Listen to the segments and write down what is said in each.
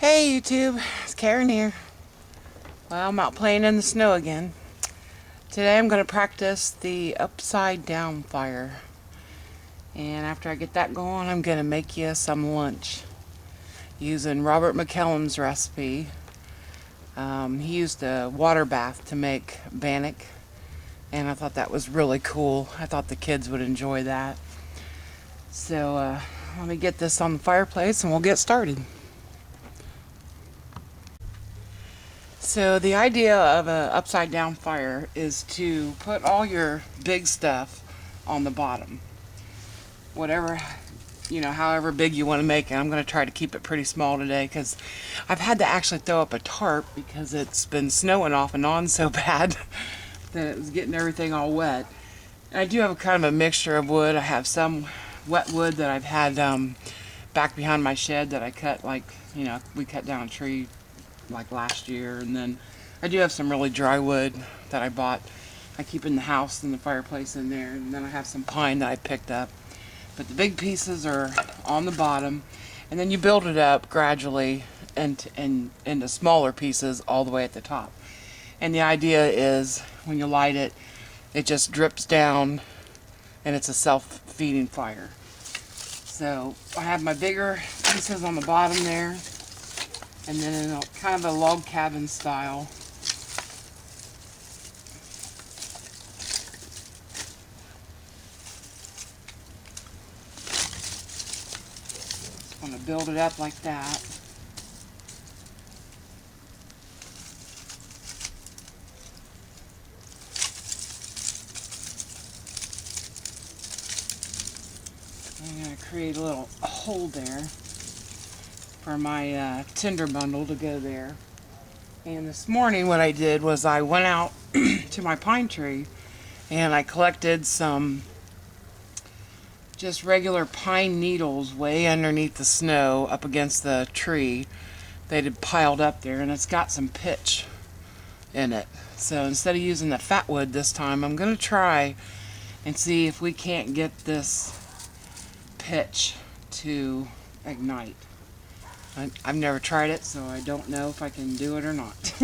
Hey YouTube, it's Karen here. Well, I'm out playing in the snow again. Today I'm going to practice the upside down fire. And after I get that going, I'm going to make you some lunch using Robert McCallum's recipe. He used a water bath to make bannock, and I thought that was really cool. I thought the kids would enjoy that. So let me get this on the fireplace and we'll get started. So the idea of an upside down fire is to put all your big stuff on the bottom. Whatever, however big you want to make it. I'm going to try to keep it pretty small today because I've had to actually throw up a tarp because it's been snowing off and on so bad that it was getting everything all wet. And I do have kind of a mixture of wood. I have some wet wood that I've had back behind my shed that I cut, we cut down a tree like last year, and then I do have some really dry wood that I bought. I keep in the house and the fireplace in there, and then I have some pine that I picked up. But the big pieces are on the bottom, and then you build it up gradually and into smaller pieces all the way at the top. And the idea is when you light it, it just drips down, and it's a self-feeding fire. So I have my bigger pieces on the bottom there, and then in kind of a log cabin style. Just want to build it up like that. I'm going to create a little hole there for my tinder bundle to go there. And this morning what I did was I went out to my pine tree and I collected some just regular pine needles way underneath the snow up against the tree. They had piled up there, and it's got some pitch in it. So instead of using the fat wood this time, I'm going to try and see if we can't get this pitch to ignite. I've never tried it, so I don't know if I can do it or not.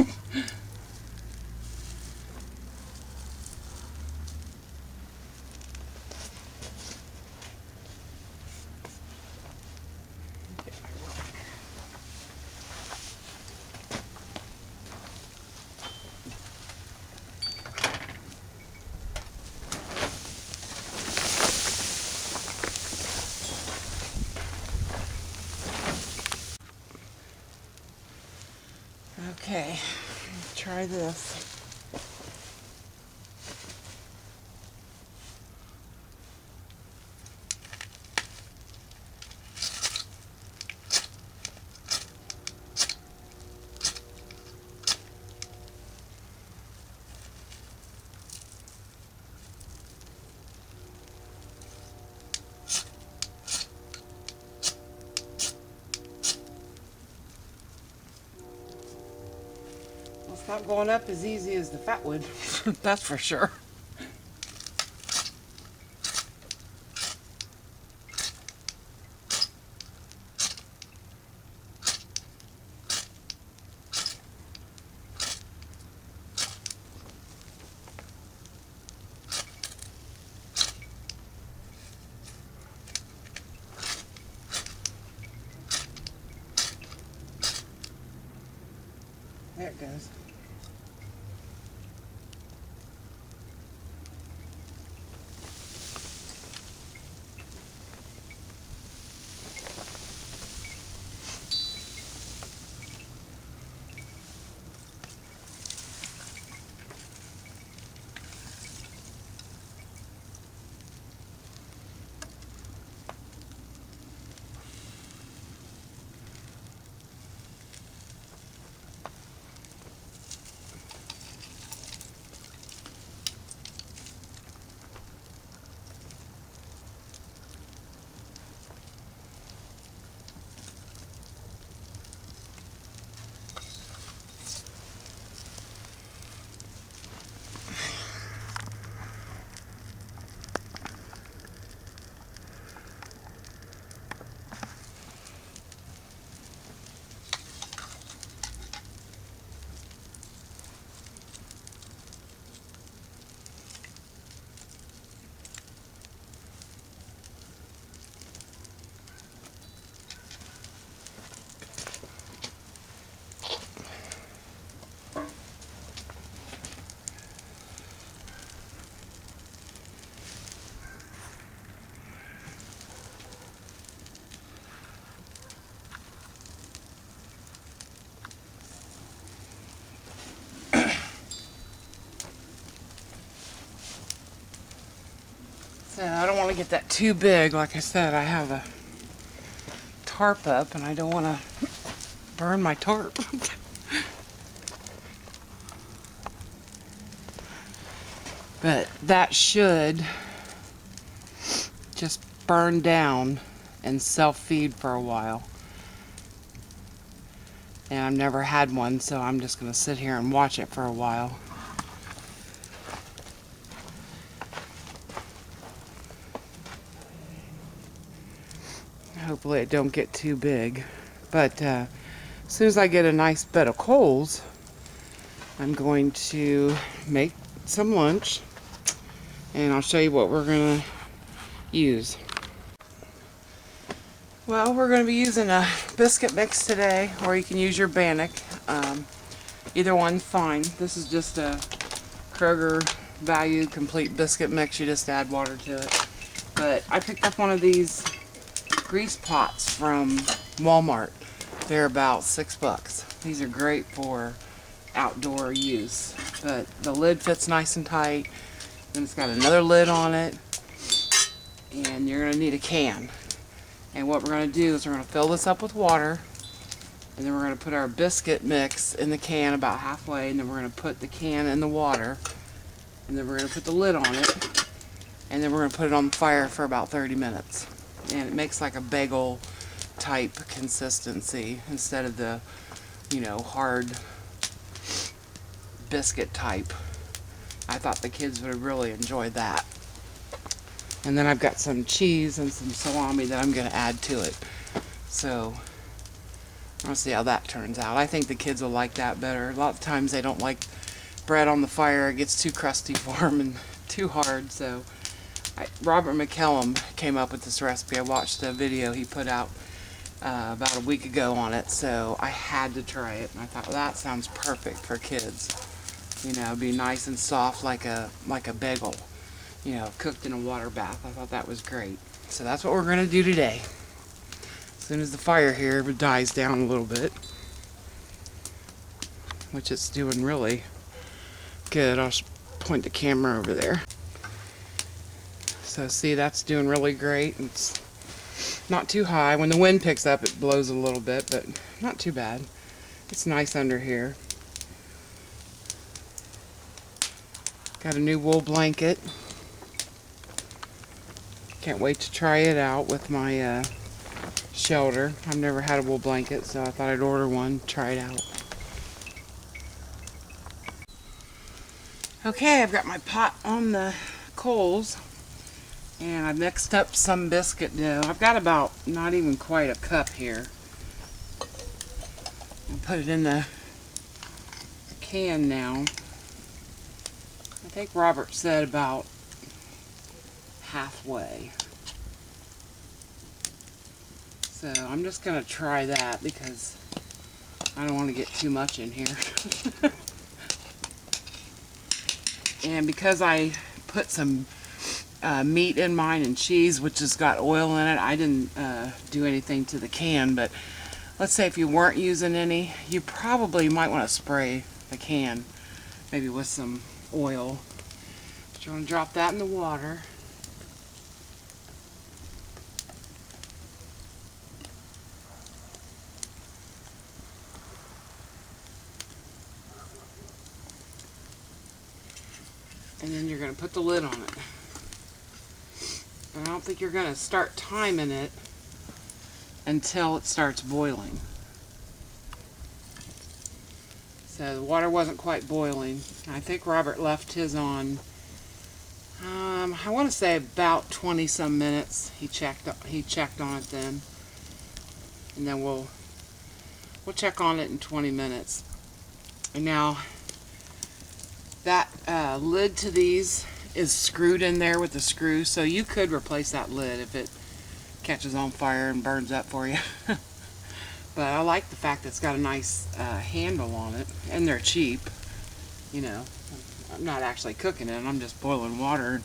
Okay, let's try this. It's not going up as easy as the fat wood, that's for sure. There it goes. So I don't want to get that too big. Like I said, I have a tarp up and I don't want to burn my tarp. But that should just burn down and self-feed for a while. And I've never had one, so I'm just going to sit here and watch it for a while. Hopefully it don't get too big. But as soon as I get a nice bed of coals, I'm going to make some lunch. And I'll show you what we're going to use. Well, we're going to be using a biscuit mix today, or you can use your Bannock. Either one's fine. This is just a Kroger Value Complete Biscuit Mix. You just add water to it. But I picked up one of these grease pots from Walmart. They're about $6. These are great for outdoor use. But the lid fits nice and tight. Then it's got another lid on it. And you're going to need a can. And what we're going to do is we're going to fill this up with water, and then we're going to put our biscuit mix in the can about halfway, and then we're going to put the can in the water, and then we're going to put the lid on it, and then we're going to put it on the fire for about 30 minutes. And it makes like a bagel type consistency instead of the, you know, hard biscuit type. I thought the kids would have really enjoyed that. And then I've got some cheese and some salami that I'm going to add to it. So, I'll see how that turns out. I think the kids will like that better. A lot of times they don't like bread on the fire. It gets too crusty for them and too hard. So, Robert McCallum came up with this recipe. I watched a video he put out about a week ago on it. So, I had to try it. And I thought, well, that sounds perfect for kids. You know, it'd be nice and soft like a bagel. You know, cooked in a water bath. I thought that was great. So that's what we're going to do today. As soon as the fire here dies down a little bit, which it's doing really good. I'll point the camera over there. So see, that's doing really great. It's not too high. When the wind picks up, it blows a little bit, but not too bad. It's nice under here. Got a new wool blanket. Can't wait to try it out with my shelter. I've never had a wool blanket, so I thought I'd order one, try it out. Okay, I've got my pot on the coals, and I've mixed up some biscuit dough. I've got about not even quite a cup here. I'll put it in the can now. I think Robert said about halfway. So I'm just going to try that because I don't want to get too much in here. And because I put some meat in mine and cheese, which has got oil in it, I didn't do anything to the can. But let's say if you weren't using any, you probably might want to spray the can maybe with some oil. But you want to drop that in the water. And then you're going to put the lid on it. And I don't think you're going to start timing it until it starts boiling. So the water wasn't quite boiling. I think Robert left his on, I want to say about 20 some minutes. He checked on it then. And then we'll check on it in 20 minutes. And now that lid to these is screwed in there with the screw, so you could replace that lid if it catches on fire and burns up for you. But I like the fact that it's got a nice handle on it, and they're cheap. You know, I'm not actually cooking it, I'm just boiling water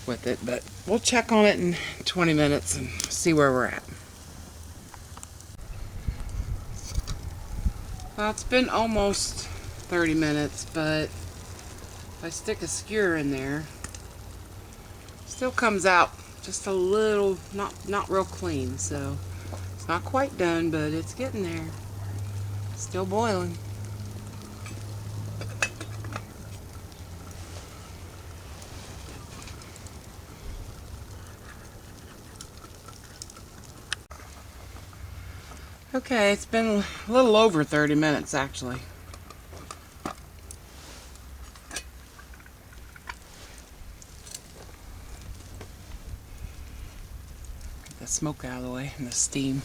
with it, but we'll check on it in 20 minutes and see where we're at. Well, it's been almost 30 minutes, but if I stick a skewer in there, still Still comes out just a little, not real clean, so it's not quite done, but it's getting there. Still boiling. Okay, it's been a little over 30 minutes actually. Get the smoke out of the way and the steam.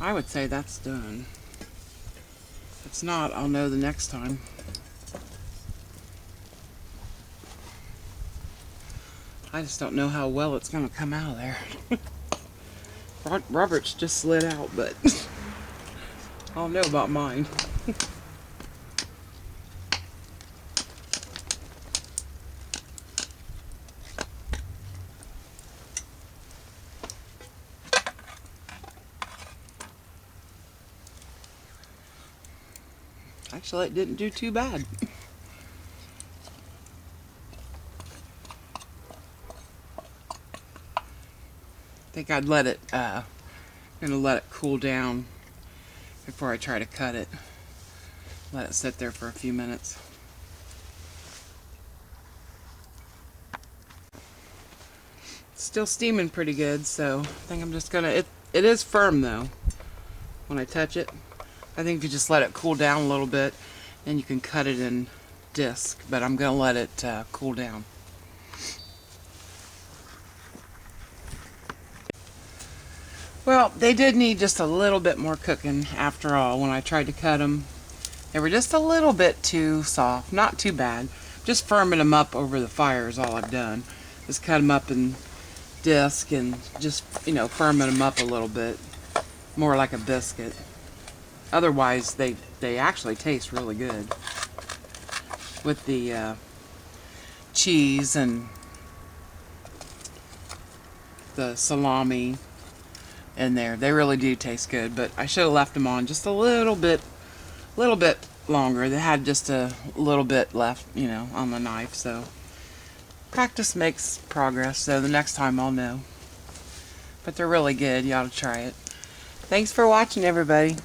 I would say that's done. If it's not, I'll know the next time. I just don't know how well it's going to come out of there. Robert's just slid out, but I don't know about mine. Actually, it didn't do too bad. I think I'd let it, gonna let it cool down before I try to cut it. Let it sit there for a few minutes. It's still steaming pretty good, so I think I'm just gonna, it is firm though when I touch it. I think if you just let it cool down a little bit, then you can cut it in disc, but I'm gonna let it cool down. Well, they did need just a little bit more cooking after all. When I tried to cut them, they were just a little bit too soft. Not too bad. Just firming them up over the fire is all I've done. Just cut them up in disc and just, you know, firming them up a little bit. More like a biscuit. Otherwise, they actually taste really good. With the cheese and the salami in there. They really do taste good, but I should have left them on just a little bit longer. They had just a little bit left, you know, on the knife, so practice makes progress, so the next time I'll know. But they're really good. You ought to try it. Thanks for watching, everybody.